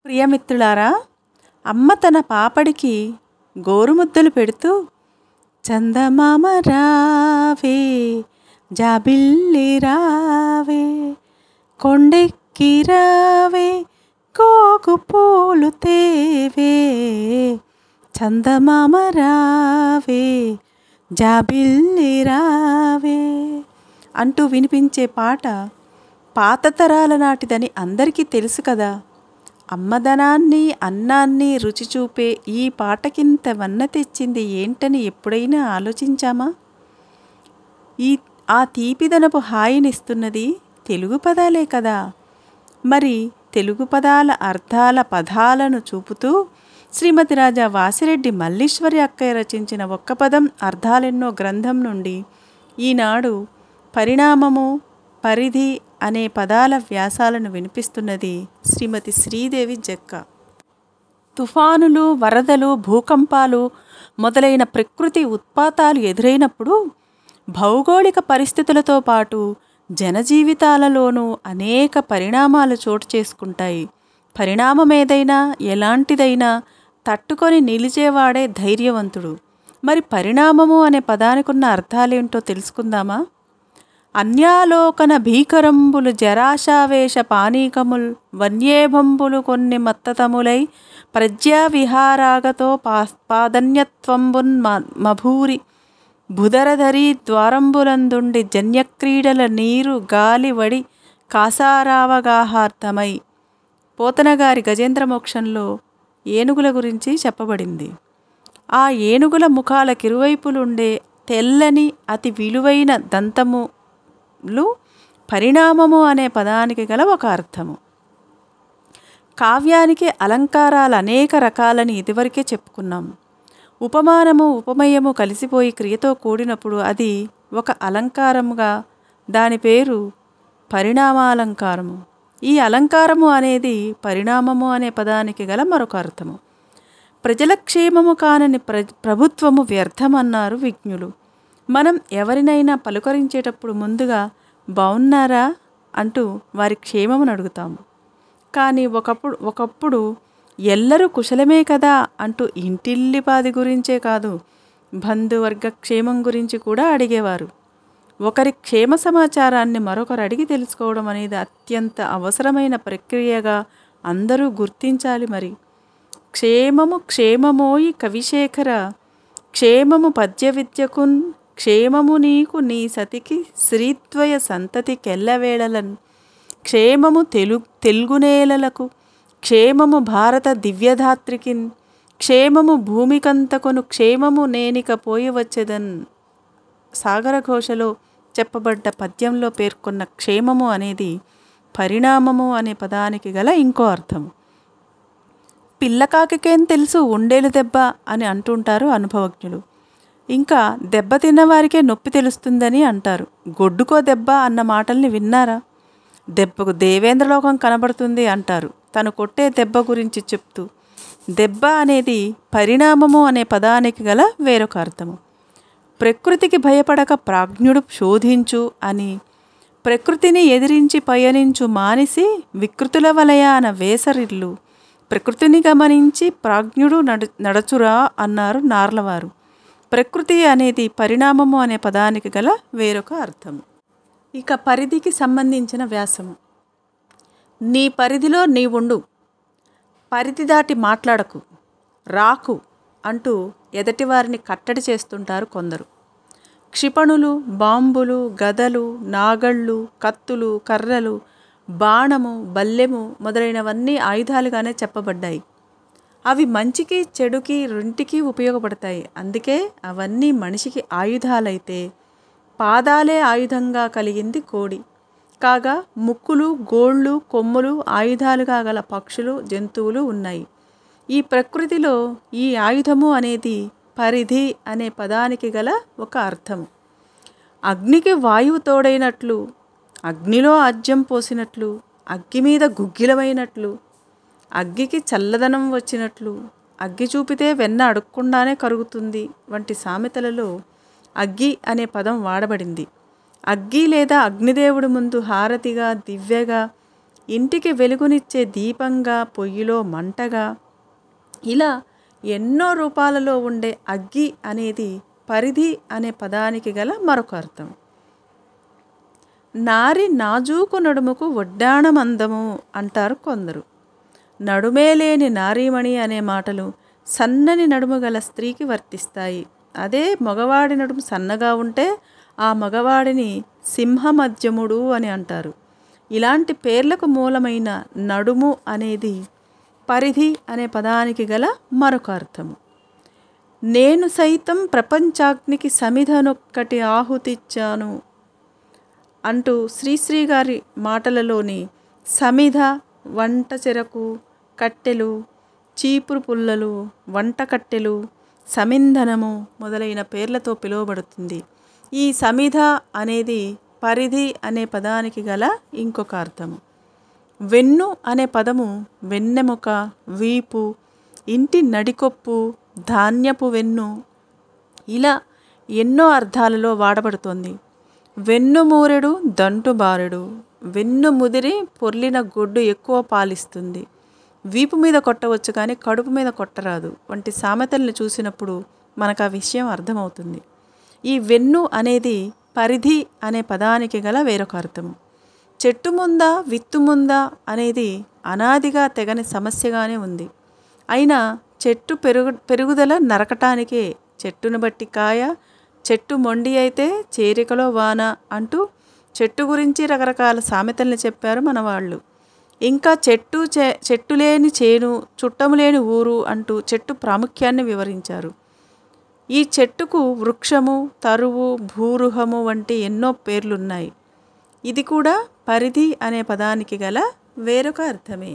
ప్రియమిత్రులారా, అమ్మ తన పాపడికి గోరుముద్దలు పెడుతూ చందమామ రావే, జాబిల్లి రావే, కొండెక్కి రావే, కోకు పూలు తేవే, చందమామ రావే, జాబిల్లి రావే అంటూ వినిపించే పాట పాత తరాల నాటిదని అందరికీ తెలుసు కదా. అమ్మదనాన్ని అన్నాన్ని రుచి చూపే ఈ పాటకింత వన్న తెచ్చింది ఏంటని ఎప్పుడైనా ఆలోచించామా? ఆ తీపిదనపు హాయినిస్తున్నది తెలుగు పదాలే కదా. మరి తెలుగు పదాల అర్థాల పదాలను చూపుతూ శ్రీమతి రాజా వాసిరెడ్డి మల్లీశ్వరి అక్కయ్య రచించిన ఒక్క పదం అర్థాలెన్నో గ్రంథం నుండి ఈనాడు పరిణామము, పరిధి అనే పదాల వ్యాసాలను వినిపిస్తున్నది శ్రీమతి శ్రీదేవి జక్క. తుఫానులు, వరదలు, భూకంపాలు మొదలైన ప్రకృతి ఉత్పాతాలు ఎదురైనప్పుడు భౌగోళిక పరిస్థితులతో పాటు జనజీవితాలలోనూ అనేక పరిణామాలు చోటు చేసుకుంటాయి. పరిణామం ఏదైనా ఎలాంటిదైనా తట్టుకొని నిలిచేవాడే ధైర్యవంతుడు. మరి పరిణామము అనే పదానికున్న అర్థాలేంటో తెలుసుకుందామా? అన్యాలోకన భీకరంబులు జరాశావేశ పానీకముల్ వన్యేభంబులు కొన్ని మత్తతములై ప్రజ్ఞావిహారాగతో పాదన్యత్వంబున్ మభూరి బుధరధరి ద్వారంబులందుండి జన్యక్రీడల నీరు గాలి వడి కాసారావగాహార్థమై. పోతనగారి గజేంద్రమోక్షంలో ఏనుగుల గురించి చెప్పబడింది. ఆ ఏనుగుల ముఖాలకిరువైపులుండే తెల్లని అతి విలువైన దంతములు పరిణామము అనే పదానికి గల ఒక అర్థము. కావ్యానికి అలంకారాలు అనేక రకాలని ఇదివరకే చెప్పుకున్నాం. ఉపమానము, ఉపమయము కలిసిపోయి క్రియతో కూడినప్పుడు అది ఒక అలంకారముగా దాని పేరు పరిణామాలంకారము. ఈ అలంకారము అనేది పరిణామము అనే పదానికి గల మరొక అర్థము. ప్రజల క్షేమము కానని ప్రభుత్వము వ్యర్థమన్నారు విజ్ఞులు. మనం ఎవరినైనా పలుకరించేటప్పుడు ముందుగా బాగున్నారా అంటూ వారి క్షేమమును అడుగుతాము. కానీ ఒకప్పుడు ఎల్లరూ కుశలమే కదా అంటూ ఇంటిల్లిపాది గురించే కాదు, బంధువర్గ క్షేమం గురించి కూడా అడిగేవారు. ఒకరి క్షేమ సమాచారాన్ని మరొకరు అడిగి తెలుసుకోవడం అనేది అత్యంత అవసరమైన ప్రక్రియగా అందరూ గుర్తించాలి. మరి క్షేమము క్షేమమోయి కవిశేఖర, క్షేమము పద్య విద్యకున్, క్షేమము నీకు నీ సతికి శ్రీద్వయ సంతతి కెల్లవేళలన్, క్షేమము తెలుగునేలలకు, క్షేమము భారత దివ్యధాత్రికిన్, క్షేమము భూమికంతకొను, క్షేమము నేనిక పోయి వచ్చేదన్. సాగరఘోషలో చెప్పబడ్డ పద్యంలో పేర్కొన్న క్షేమము అనేది పరిణామము అనే పదానికి గల ఇంకో అర్థము. పిల్లకాకికేం తెలుసు ఉండేలు దెబ్బ అని అంటుంటారు అనుభవజ్ఞులు. ఇంకా దెబ్బతిన్న వారికే నొప్పి తెలుస్తుందని అంటారు. గొడ్డుకో దెబ్బ అన్న మాటల్ని విన్నారా? దెబ్బకు దేవేంద్రలోకం కనబడుతుంది అంటారు తను కొట్టే దెబ్బ గురించి చెప్తూ. దెబ్బ అనేది పరిణామము అనే పదానికి గల వేరొక అర్థము. ప్రకృతికి భయపడక ప్రాజ్ఞుడు శోధించు అని, ప్రకృతిని ఎదిరించి పయనించు మానిసి వికృతుల వలయాన వేసరిల్లు, ప్రకృతిని గమనించి ప్రాజ్ఞుడు నడచురా అన్నారు నార్లవారు. ప్రకృతి అనేది పరిణామము అనే పదానికి గల వేరొక అర్థము. ఇక పరిధికి సంబంధించిన వ్యాసము. నీ పరిధిలో నీవుండు, పరిధి దాటి మాట్లాడకు, రాకు అంటూ ఎదటివారిని కట్టడి చేస్తుంటారు కొందరు. క్షిపణులు, బాంబులు, గదలు, నాగళ్ళు, కత్తులు, కర్రలు, బాణము, బల్లెము మొదలైనవన్నీ ఆయుధాలుగానే చెప్పబడ్డాయి. అవి మంచికి చెడుకి రెంటికి ఉపయోగపడతాయి. అందుకే అవన్నీ మనిషికి ఆయుధాలైతే పాదాలే ఆయుధంగా కలిగింది కోడి. కాగా ముక్కులు, గోళ్ళు, కొమ్ములు ఆయుధాలుగా గల పక్షులు, జంతువులు ఉన్నాయి. ఈ ప్రకృతిలో ఈ ఆయుధము అనేది పరిధి అనే పదానికి గల ఒక అర్థము. అగ్నికి వాయువు తోడైనట్లు, అగ్నిలో ఆజ్యం పోసినట్లు, అగ్గి మీద గుగ్గిలమైనట్లు, అగ్గికి చల్లదనం వచ్చినట్లు, అగ్గి చూపితే వెన్న అడుక్కుండానే కరుగుతుంది వంటి సామెతలలో అగ్గి అనే పదం వాడబడింది. అగ్గి లేదా అగ్నిదేవుడి ముందు హారతిగా, దివ్యగా ఇంటికి వెలుగునిచ్చే దీపంగా, పొయ్యిలో మంటగా, ఇలా ఎన్నో రూపాలలో ఉండే అగ్గి అనేది పరిధి అనే పదానికి గల మరొక అర్థం. నారి నాజూకు నడుముకు వడ్డాణమందము అంటారు కొందరు. నడుమే లేని నారీమణి అనే మాటలు సన్నని నడుము గల స్త్రీకి వర్తిస్తాయి. అదే మగవాడి నడుము సన్నగా ఉంటే ఆ మగవాడిని సింహమధ్యముడు అని అంటారు. ఇలాంటి పేర్లకు మూలమైన నడుము అనేది పరిధి అనే పదానికి గల మరొక అర్థము. నేను సైతం ప్రపంచాగ్నికి సమిధనొక్కటి ఆహుతిచ్చాను అంటూ శ్రీశ్రీ గారి మాటలలోని సమిధ, వంట చెరకు, కట్టెలు, చీపురు పుల్లలు, వంట కట్టెలు, సమింధనము మొదలైన పేర్లతో పిలువబడుతుంది. ఈ సమిధ అనేది పరిధి అనే పదానికి గల ఇంకొక అర్థము. వెన్ను అనే పదము వెన్నెముక, వీపు, ఇంటి నడికొప్పు, ధాన్యపు వెన్ను, ఇలా ఎన్నో అర్థాలలో వాడబడుతోంది. వెన్ను మూరెడు దంటు బారెడు, వెన్ను ముదిరి పొర్లిన గొడ్డు ఎక్కువ పాలిస్తుంది, వీపు మీద కొట్టవచ్చు కానీ కడుపు మీద కొట్టరాదు వంటి సామెతల్ని చూసినప్పుడు మనకు ఆ విషయం అర్థమవుతుంది. ఈ వెన్ను అనేది పరిధి అనే పదానికి గల వేరొక అర్థము. చెట్టు ముందా విత్తు ముందా అనేది అనాదిగా తెగని సమస్యగానే ఉంది. అయినా చెట్టు పెరుగుదల నరకటానికే, చెట్టును బట్టి కాయ, చెట్టు మొండి అయితే చేరికలో వాన అంటూ చెట్టు గురించి రకరకాల సామెతల్ని చెప్పారు మన వాళ్ళు. ఇంకా చెట్టు లేని చేను, చుట్టము లేని ఊరు అంటూ చెట్టు ప్రాముఖ్యాన్ని వివరించారు. ఈ చెట్టుకు వృక్షము, తరువు, భూరుహము వంటి ఎన్నో పేర్లున్నాయి. ఇది కూడా పరిధి అనే పదానికి గల వేరొక అర్థమే.